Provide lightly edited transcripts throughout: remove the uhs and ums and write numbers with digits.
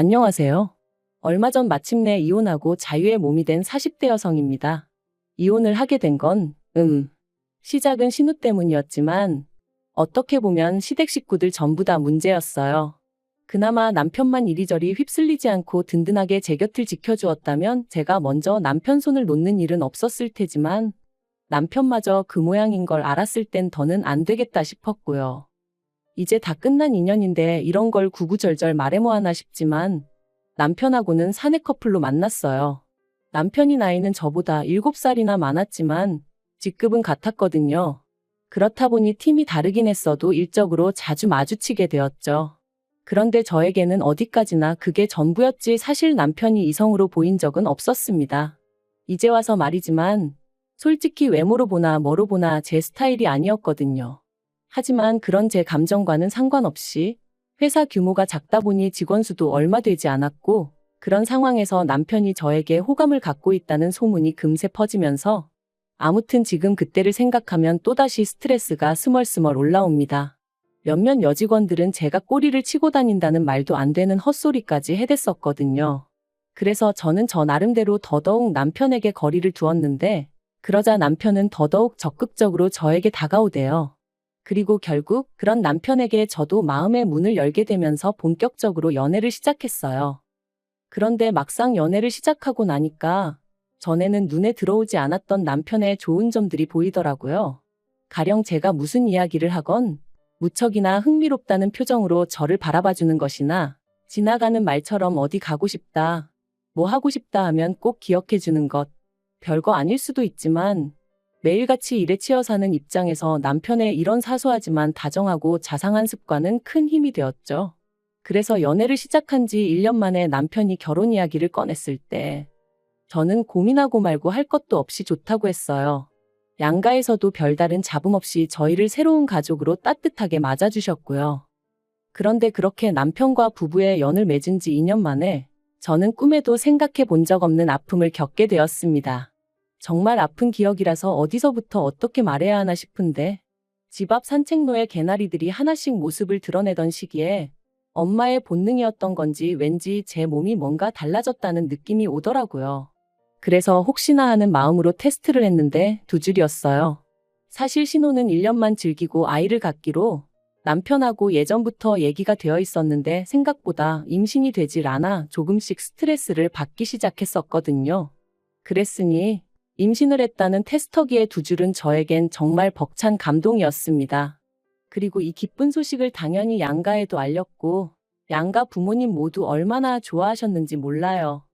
안녕하세요. 얼마 전 마침내 이혼하고 자유의 몸이 된 40대 여성입니다. 이혼을 하게 된 건, 시작은 신우 때문이었지만, 어떻게 보면 시댁 식구들 전부 다 문제였어요. 그나마 남편만 이리저리 휩쓸리지 않고 든든하게 제 곁을 지켜주었다면 제가 먼저 남편 손을 놓는 일은 없었을 테지만, 남편마저 그 모양인 걸 알았을 땐 더는 안 되겠다 싶었고요. 이제 다 끝난 인연인데 이런 걸 구구절절 말해 뭐 하나 싶지만 남편하고는 사내 커플로 만났어요. 남편이 나이는 저보다 7살이나 많았지만 직급은 같았거든요. 그렇다 보니 팀이 다르긴 했어도 일적으로 자주 마주치게 되었죠. 그런데 저에게는 어디까지나 그게 전부였지 사실 남편이 이성으로 보인 적은 없었습니다. 이제 와서 말이지만 솔직히 외모로 보나 뭐로 보나 제 스타일이 아니었거든요. 하지만 그런 제 감정과는 상관없이 회사 규모가 작다 보니 직원 수도 얼마 되지 않았고 그런 상황에서 남편이 저에게 호감을 갖고 있다는 소문이 금세 퍼지면서 아무튼 지금 그때를 생각하면 또다시 스트레스가 스멀스멀 올라옵니다. 몇몇 여직원들은 제가 꼬리를 치고 다닌다는 말도 안 되는 헛소리까지 해댔었거든요. 그래서 저는 저 나름대로 더더욱 남편에게 거리를 두었는데 그러자 남편은 더더욱 적극적으로 저에게 다가오대요. 그리고 결국 그런 남편에게 저도 마음의 문을 열게 되면서 본격적으로 연애를 시작했어요. 그런데 막상 연애를 시작하고 나니까 전에는 눈에 들어오지 않았던 남편의 좋은 점들이 보이더라고요. 가령 제가 무슨 이야기를 하건 무척이나 흥미롭다는 표정으로 저를 바라봐주는 것이나 지나가는 말처럼 어디 가고 싶다, 뭐 하고 싶다 하면 꼭 기억해주는 것. 별거 아닐 수도 있지만 매일같이 일에 치여 사는 입장에서 남편의 이런 사소하지만 다정하고 자상한 습관은 큰 힘이 되었죠. 그래서 연애를 시작한 지 1년 만에 남편이 결혼 이야기를 꺼냈을 때 저는 고민하고 말고 할 것도 없이 좋다고 했어요. 양가에서도 별다른 잡음 없이 저희를 새로운 가족으로 따뜻하게 맞아주셨고요. 그런데 그렇게 남편과 부부의 연을 맺은 지 2년 만에 저는 꿈에도 생각해 본 적 없는 아픔을 겪게 되었습니다. 정말 아픈 기억이라서 어디서부터 어떻게 말해야 하나 싶은데 집 앞 산책로에 개나리들이 하나씩 모습을 드러내던 시기에 엄마의 본능이었던 건지 왠지 제 몸이 뭔가 달라졌다는 느낌이 오더라고요. 그래서 혹시나 하는 마음으로 테스트를 했는데 2줄이었어요. 사실 신혼은 1년만 즐기고 아이를 갖기로 남편하고 예전부터 얘기가 되어 있었는데 생각보다 임신이 되질 않아 조금씩 스트레스를 받기 시작했었거든요. 그랬으니 임신을 했다는 테스터기의 2줄은 저에겐 정말 벅찬 감동이었습니다. 그리고 이 기쁜 소식을 당연히 양가에도 알렸고 양가 부모님 모두 얼마나 좋아하셨는지 몰라요.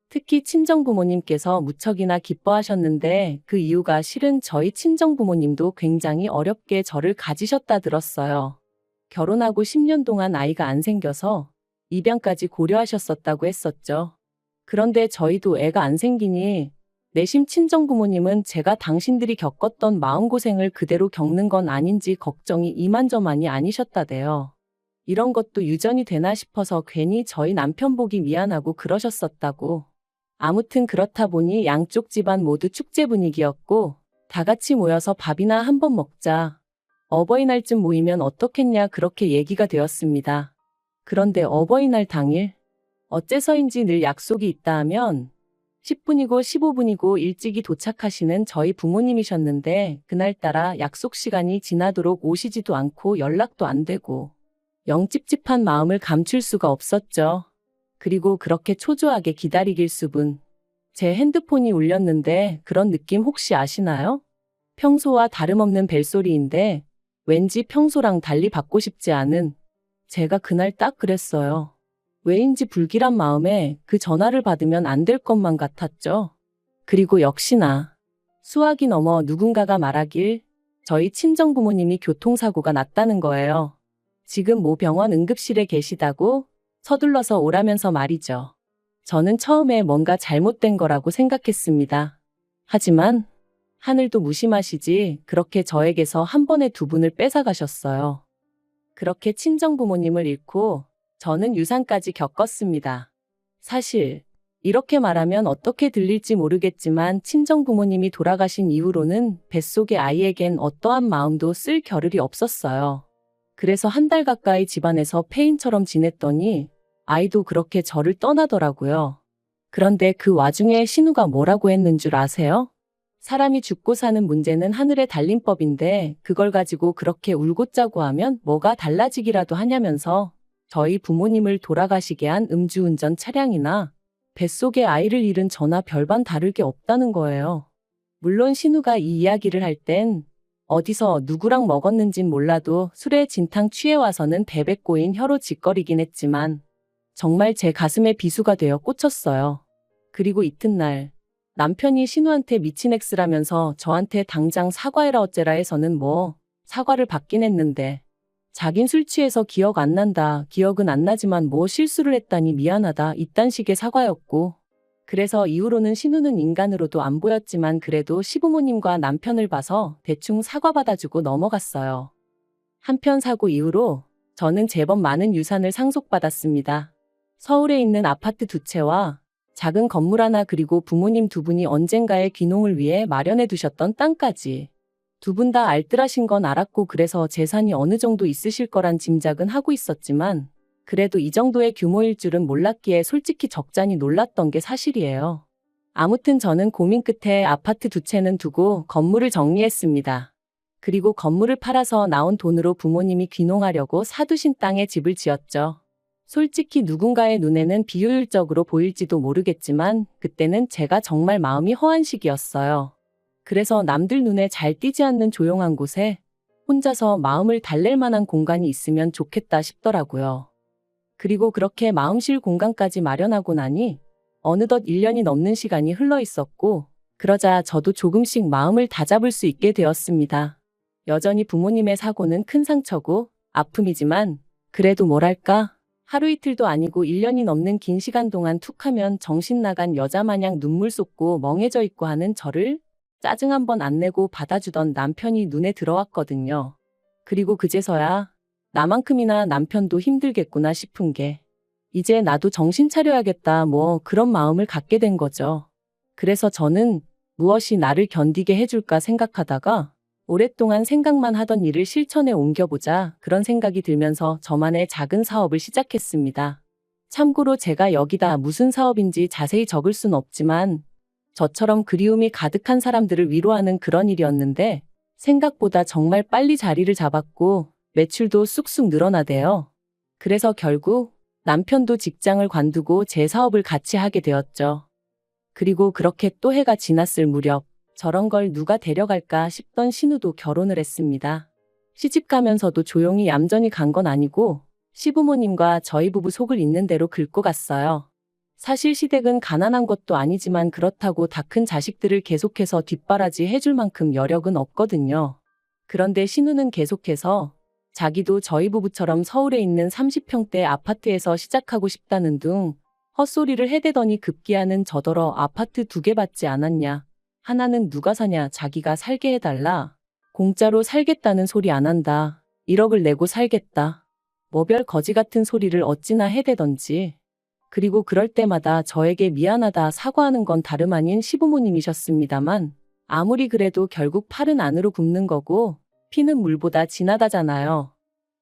특히 친정부모님께서 무척이나 기뻐하셨는데 그 이유가 실은 저희 친정부모님도 굉장히 어렵게 저를 가지셨다 들었어요. 결혼하고 10년 동안 아이가 안 생겨서 입양까지 고려하셨었다고 했었죠. 그런데 저희도 애가 안 생기니 내심 친정부모님은 제가 당신들이 겪었던 마음고생을 그대로 겪는 건 아닌지 걱정이 이만저만이 아니셨다대요. 이런 것도 유전이 되나 싶어서 괜히 저희 남편 보기 미안하고 그러셨었다고. 아무튼 그렇다 보니 양쪽 집안 모두 축제 분위기였고 다 같이 모여서 밥이나 한번 먹자. 어버이날쯤 모이면 어떻겠냐 그렇게 얘기가 되었습니다. 그런데 어버이날 당일 어째서인지 늘 약속이 있다 하면 10분이고 15분이고 일찍이 도착하시는 저희 부모님이셨는데 그날따라 약속 시간이 지나도록 오시지도 않고 연락도 안 되고 영 찝찝한 마음을 감출 수가 없었죠. 그리고 그렇게 초조하게 기다리길 수분. 제 핸드폰이 울렸는데 그런 느낌 혹시 아시나요? 평소와 다름없는 벨소리인데 왠지 평소랑 달리 받고 싶지 않은 제가 그날 딱 그랬어요. 왜인지 불길한 마음에 그 전화를 받으면 안 될 것만 같았죠. 그리고 역시나 수학이 넘어 누군가가 말하길 저희 친정부모님이 교통사고가 났다는 거예요. 지금 모 병원 응급실에 계시다고 서둘러서 오라면서 말이죠. 저는 처음에 뭔가 잘못된 거라고 생각했습니다. 하지만 하늘도 무심하시지 그렇게 저에게서 한 번에 2분을 뺏어가셨어요. 그렇게 친정부모님을 잃고 저는 유산까지 겪었습니다. 사실 이렇게 말하면 어떻게 들릴지 모르겠지만 친정부모님이 돌아가신 이후로는 뱃속의 아이에겐 어떠한 마음도 쓸 겨를이 없었어요. 그래서 1달 가까이 집안에서 폐인처럼 지냈더니 아이도 그렇게 저를 떠나더라고요. 그런데 그 와중에 신우가 뭐라고 했는 줄 아세요? 사람이 죽고 사는 문제는 하늘에 달린 법인데 그걸 가지고 그렇게 울고 짜고 하면 뭐가 달라지기라도 하냐면서 저희 부모님을 돌아가시게 한 음주운전 차량이나 뱃속에 아이를 잃은 저나 별반 다를 게 없다는 거예요. 물론 신우가 이 이야기를 할 땐 어디서 누구랑 먹었는진 몰라도 술에 진탕 취해 와서는 베베 꼬인 혀로 짓거리긴 했지만 정말 제 가슴에 비수가 되어 꽂혔어요. 그리고 이튿날 남편이 신우한테 미친 X라면서 저한테 당장 사과해라 어째라 해서는 뭐 사과를 받긴 했는데 자긴 술 취해서 기억 안 난다. 기억은 안 나지만 뭐 실수를 했다니 미안하다. 이딴 식의 사과였고 그래서 이후로는 신우는 인간으로도 안 보였지만 그래도 시부모님과 남편을 봐서 대충 사과 받아주고 넘어갔어요. 한편 사고 이후로 저는 제법 많은 유산을 상속받았습니다. 서울에 있는 아파트 2채와 작은 건물 하나 그리고 부모님 2분이 언젠가의 귀농을 위해 마련해 두셨던 땅까지. 2분 다 알뜰하신 건 알았고 그래서 재산이 어느 정도 있으실 거란 짐작은 하고 있었지만 그래도 이 정도의 규모일 줄은 몰랐기에 솔직히 적잖이 놀랐던 게 사실이에요. 아무튼 저는 고민 끝에 아파트 2채는 두고 건물을 정리했습니다. 그리고 건물을 팔아서 나온 돈으로 부모님이 귀농하려고 사두신 땅에 집을 지었죠. 솔직히 누군가의 눈에는 비효율적으로 보일지도 모르겠지만 그때는 제가 정말 마음이 허한 시기였어요. 그래서 남들 눈에 잘 띄지 않는 조용한 곳에 혼자서 마음을 달랠 만한 공간이 있으면 좋겠다 싶더라고요. 그리고 그렇게 마음쉴 공간까지 마련하고 나니 어느덧 1년이 넘는 시간이 흘러 있었고 그러자 저도 조금씩 마음을 다잡을 수 있게 되었습니다. 여전히 부모님의 사고는 큰 상처고 아픔이지만 그래도 뭐랄까 하루 이틀도 아니고 1년이 넘는 긴 시간 동안 툭하면 정신 나간 여자 마냥 눈물 쏟고 멍해져 있고 하는 저를 짜증 한 번 안 내고 받아주던 남편이 눈에 들어왔거든요. 그리고 그제서야 나만큼이나 남편도 힘들겠구나 싶은 게 이제 나도 정신 차려야겠다 뭐 그런 마음을 갖게 된 거죠. 그래서 저는 무엇이 나를 견디게 해줄까 생각하다가 오랫동안 생각만 하던 일을 실천에 옮겨보자 그런 생각이 들면서 저만의 작은 사업을 시작했습니다. 참고로 제가 여기다 무슨 사업인지 자세히 적을 순 없지만 저처럼 그리움이 가득한 사람들을 위로하는 그런 일이었는데 생각보다 정말 빨리 자리를 잡았고 매출도 쑥쑥 늘어나대요. 그래서 결국 남편도 직장을 관두고 제 사업을 같이 하게 되었죠. 그리고 그렇게 또 해가 지났을 무렵 저런 걸 누가 데려갈까 싶던 신우도 결혼을 했습니다. 시집 가면서도 조용히 얌전히 간 건 아니고 시부모님과 저희 부부 속을 있는 대로 긁고 갔어요. 사실 시댁은 가난한 것도 아니지만 그렇다고 다 큰 자식들을 계속해서 뒷바라지 해줄 만큼 여력은 없거든요. 그런데 신우는 계속해서 자기도 저희 부부처럼 서울에 있는 30평대 아파트에서 시작하고 싶다는 둥 헛소리를 해대더니 급기야는 저더러 아파트 2개 받지 않았냐. 하나는 누가 사냐 자기가 살게 해달라. 공짜로 살겠다는 소리 안 한다. 1억을 내고 살겠다. 뭐 별 거지 같은 소리를 어찌나 해대던지. 그리고 그럴 때마다 저에게 미안하다 사과하는 건 다름 아닌 시부모님이셨습니다만 아무리 그래도 결국 팔은 안으로 굽는 거고 피는 물보다 진하다잖아요.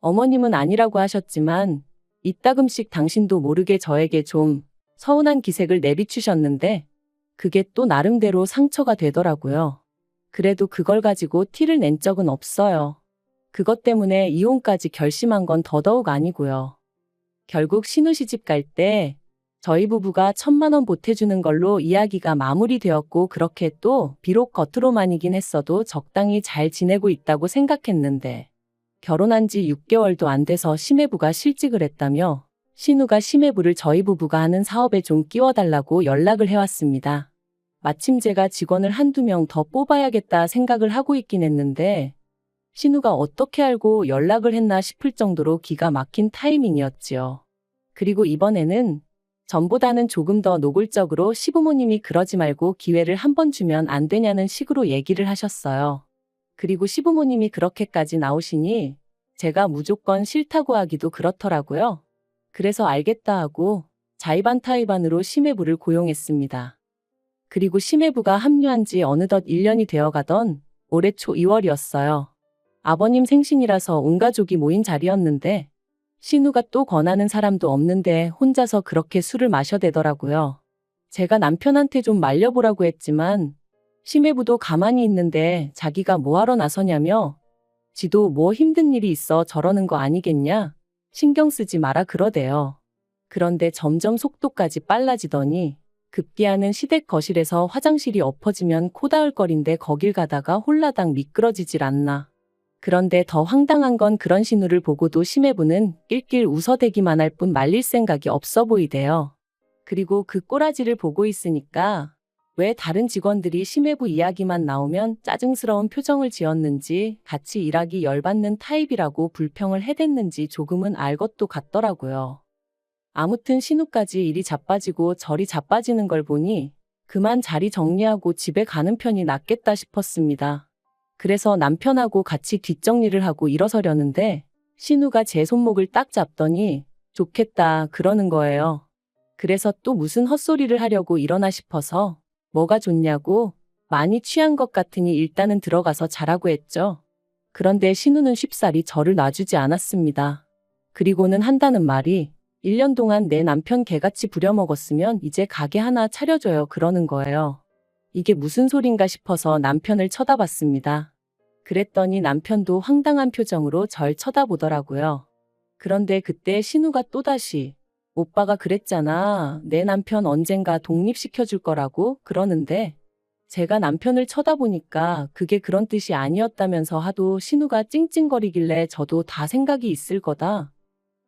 어머님은 아니라고 하셨지만 이따금씩 당신도 모르게 저에게 좀 서운한 기색을 내비추셨는데 그게 또 나름대로 상처가 되더라고요. 그래도 그걸 가지고 티를 낸 적은 없어요. 그것 때문에 이혼까지 결심한 건 더더욱 아니고요. 결국 신우 시집 갈 때 저희 부부가 1,000만 원 보태주는 걸로 이야기가 마무리되었고 그렇게 또 비록 겉으로만이긴 했어도 적당히 잘 지내고 있다고 생각했는데 결혼한 지 6개월도 안 돼서 시매부가 실직을 했다며 신우가 시매부를 저희 부부가 하는 사업에 좀 끼워달라고 연락을 해왔습니다. 마침 제가 직원을 한두 명 더 뽑아야겠다 생각을 하고 있긴 했는데 신우가 어떻게 알고 연락을 했나 싶을 정도로 기가 막힌 타이밍이었지요. 그리고 이번에는 전보다는 조금 더 노골적으로 시부모님이 그러지 말고 기회를 한 번 주면 안 되냐는 식으로 얘기를 하셨어요. 그리고 시부모님이 그렇게까지 나오시니 제가 무조건 싫다고 하기도 그렇더라고요. 그래서 알겠다 하고 자의반타의반으로 시매부를 고용했습니다. 그리고 시매부가 합류한 지 어느덧 1년이 되어가던 올해 초 2월이었어요. 아버님 생신이라서 온 가족이 모인 자리였는데 신우가 또 권하는 사람도 없는데 혼자서 그렇게 술을 마셔대더라고요. 제가 남편한테 좀 말려보라고 했지만 심해부도 가만히 있는데 자기가 뭐하러 나서냐며 지도 뭐 힘든 일이 있어 저러는 거 아니겠냐? 신경 쓰지 마라 그러대요. 그런데 점점 속도까지 빨라지더니 급기야는 시댁 거실에서 화장실이 엎어지면 코다을거린데 거길 가다가 홀라당 미끄러지질 않나. 그런데 더 황당한 건 그런 신우를 보고도 심해부는 낄낄 웃어대기만 할 뿐 말릴 생각이 없어 보이대요. 그리고 그 꼬라지를 보고 있으니까 왜 다른 직원들이 심해부 이야기만 나오면 짜증스러운 표정을 지었는지 같이 일하기 열받는 타입이라고 불평을 해댔는지 조금은 알 것도 같더라고요. 아무튼 신우까지 일이 자빠지고 저리 자빠지는 걸 보니 그만 자리 정리하고 집에 가는 편이 낫겠다 싶었습니다. 그래서 남편하고 같이 뒷정리를 하고 일어서려는데 신우가 제 손목을 딱 잡더니 좋겠다 그러는 거예요. 그래서 또 무슨 헛소리를 하려고 일어나 싶어서 뭐가 좋냐고 많이 취한 것 같으니 일단은 들어가서 자라고 했죠. 그런데 신우는 쉽사리 저를 놔주지 않았습니다. 그리고는 한다는 말이 1년 동안 내 남편 개같이 부려먹었으면 이제 가게 하나 차려줘요 그러는 거예요. 이게 무슨 소린가 싶어서 남편을 쳐다봤습니다. 그랬더니 남편도 황당한 표정으로 절 쳐다보더라고요. 그런데 그때 신우가 또다시 오빠가 그랬잖아. 내 남편 언젠가 독립시켜줄 거라고 그러는데 제가 남편을 쳐다보니까 그게 그런 뜻이 아니었다면서 하도 신우가 찡찡거리길래 저도 다 생각이 있을 거다.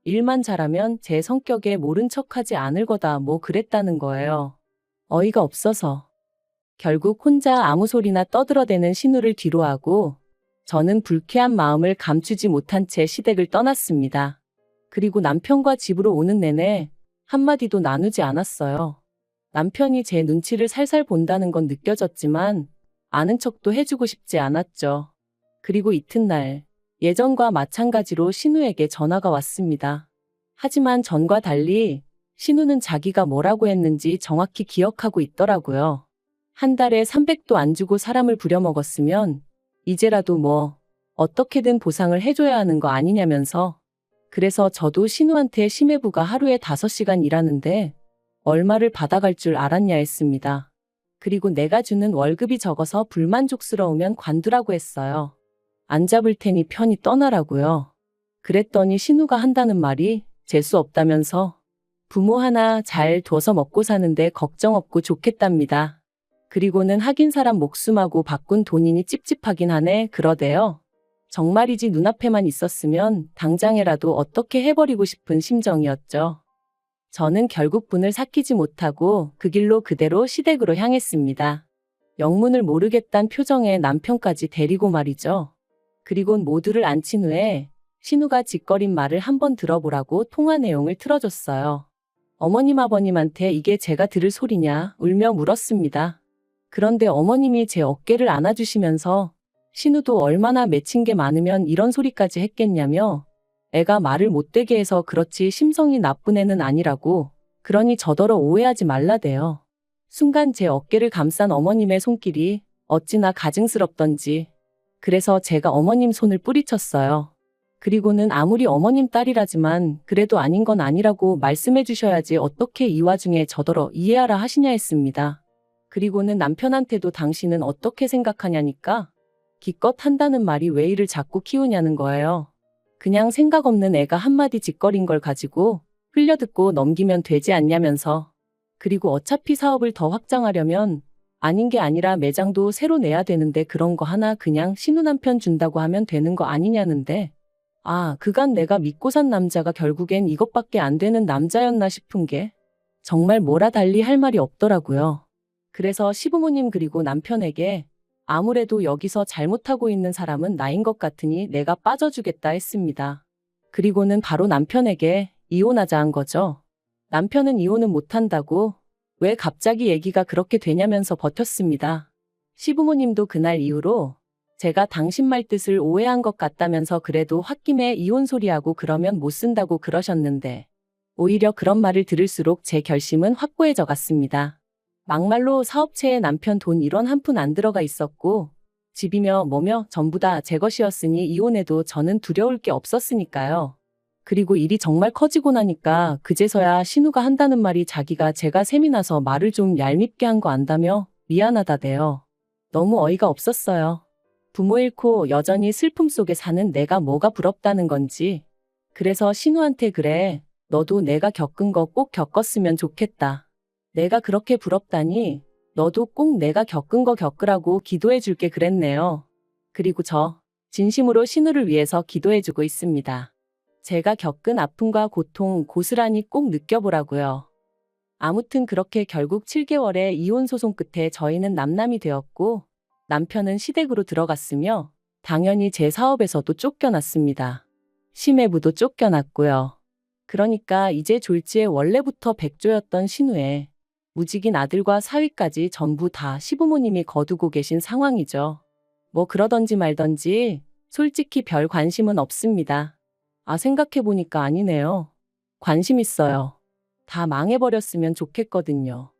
일만 잘하면 제 성격에 모른 척하지 않을 거다 뭐 그랬다는 거예요. 어이가 없어서. 결국 혼자 아무 소리나 떠들어대는 신우를 뒤로하고 저는 불쾌한 마음을 감추지 못한 채 시댁을 떠났습니다. 그리고 남편과 집으로 오는 내내 한마디도 나누지 않았어요. 남편이 제 눈치를 살살 본다는 건 느껴졌지만 아는 척도 해주고 싶지 않았죠. 그리고 이튿날 예전과 마찬가지로 신우에게 전화가 왔습니다. 하지만 전과 달리 신우는 자기가 뭐라고 했는지 정확히 기억하고 있더라고요. 한 달에 300도 안 주고 사람을 부려먹었으면 이제라도 뭐 어떻게든 보상을 해줘야 하는 거 아니냐면서. 그래서 저도 신우한테 심해부가 하루에 5시간 일하는데 얼마를 받아갈 줄 알았냐 했습니다. 그리고 내가 주는 월급이 적어서 불만족스러우면 관두라고 했어요. 안 잡을 테니 편히 떠나라고요. 그랬더니 신우가 한다는 말이 재수 없다면서 부모 하나 잘 둬서 먹고 사는데 걱정 없고 좋겠답니다. 그리고는 하긴 사람 목숨하고 바꾼 돈이니 찝찝하긴 하네 그러대요. 정말이지 눈앞에만 있었으면 당장에라도 어떻게 해버리고 싶은 심정이었죠. 저는 결국 분을 삭히지 못하고 그 길로 그대로 시댁으로 향했습니다. 영문을 모르겠단 표정에 남편까지 데리고 말이죠. 그리곤 모두를 앉힌 후에 신우가 짓거린 말을 한번 들어보라고 통화 내용을 틀어줬어요. 어머님 아버님한테 이게 제가 들을 소리냐 울며 물었습니다. 그런데 어머님이 제 어깨를 안아주시면서 신우도 얼마나 맺힌 게 많으면 이런 소리까지 했겠냐며 애가 말을 못되게 해서 그렇지 심성이 나쁜 애는 아니라고 그러니 저더러 오해하지 말라대요. 순간 제 어깨를 감싼 어머님의 손길이 어찌나 가증스럽던지 그래서 제가 어머님 손을 뿌리쳤어요. 그리고는 아무리 어머님 딸이라지만 그래도 아닌 건 아니라고 말씀해 주셔야지 어떻게 이 와중에 저더러 이해하라 하시냐 했습니다. 그리고는 남편한테도 당신은 어떻게 생각하냐니까 기껏 한다는 말이 왜 이를 자꾸 키우냐는 거예요. 그냥 생각 없는 애가 한마디 짓거린 걸 가지고 흘려듣고 넘기면 되지 않냐면서. 그리고 어차피 사업을 더 확장하려면 아닌 게 아니라 매장도 새로 내야 되는데 그런 거 하나 그냥 신우 남편 준다고 하면 되는 거 아니냐는데 아, 그간 내가 믿고 산 남자가 결국엔 이것밖에 안 되는 남자였나 싶은 게 정말 뭐라 달리 할 말이 없더라고요. 그래서 시부모님 그리고 남편에게 아무래도 여기서 잘못하고 있는 사람은 나인 것 같으니 내가 빠져주겠다 했습니다. 그리고는 바로 남편에게 이혼하자 한 거죠. 남편은 이혼은 못한다고 왜 갑자기 얘기가 그렇게 되냐면서 버텼습니다. 시부모님도 그날 이후로 제가 당신 말 뜻을 오해한 것 같다면서 그래도 홧김에 이혼 소리하고 그러면 못 쓴다고 그러셨는데 오히려 그런 말을 들을수록 제 결심은 확고해져 갔습니다. 막말로 사업체에 남편 돈 1원 한 푼 안 들어가 있었고 집이며 뭐며 전부 다 제 것이었으니 이혼해도 저는 두려울 게 없었으니까요. 그리고 일이 정말 커지고 나니까 그제서야 신우가 한다는 말이 자기가 제가 셈이 나서 말을 좀 얄밉게 한 거 안다며 미안하다대요. 너무 어이가 없었어요. 부모 잃고 여전히 슬픔 속에 사는 내가 뭐가 부럽다는 건지. 그래서 신우한테 그래. 너도 내가 겪은 거 꼭 겪었으면 좋겠다. 내가 그렇게 부럽다니 너도 꼭 내가 겪은 거 겪으라고 기도해 줄게 그랬네요. 그리고 저 진심으로 신우를 위해서 기도해주고 있습니다. 제가 겪은 아픔과 고통 고스란히 꼭 느껴보라고요. 아무튼 그렇게 결국 7개월의 이혼 소송 끝에 저희는 남남이 되었고 남편은 시댁으로 들어갔으며 당연히 제 사업에서도 쫓겨났습니다. 심해부도 쫓겨났고요. 그러니까 이제 졸지에 원래부터 백조였던 신우의 무직인 아들과 사위까지 전부 다 시부모님이 거두고 계신 상황이죠. 뭐 그러던지 말던지 솔직히 별 관심은 없습니다. 아, 생각해보니까 아니네요. 관심 있어요. 다 망해버렸으면 좋겠거든요.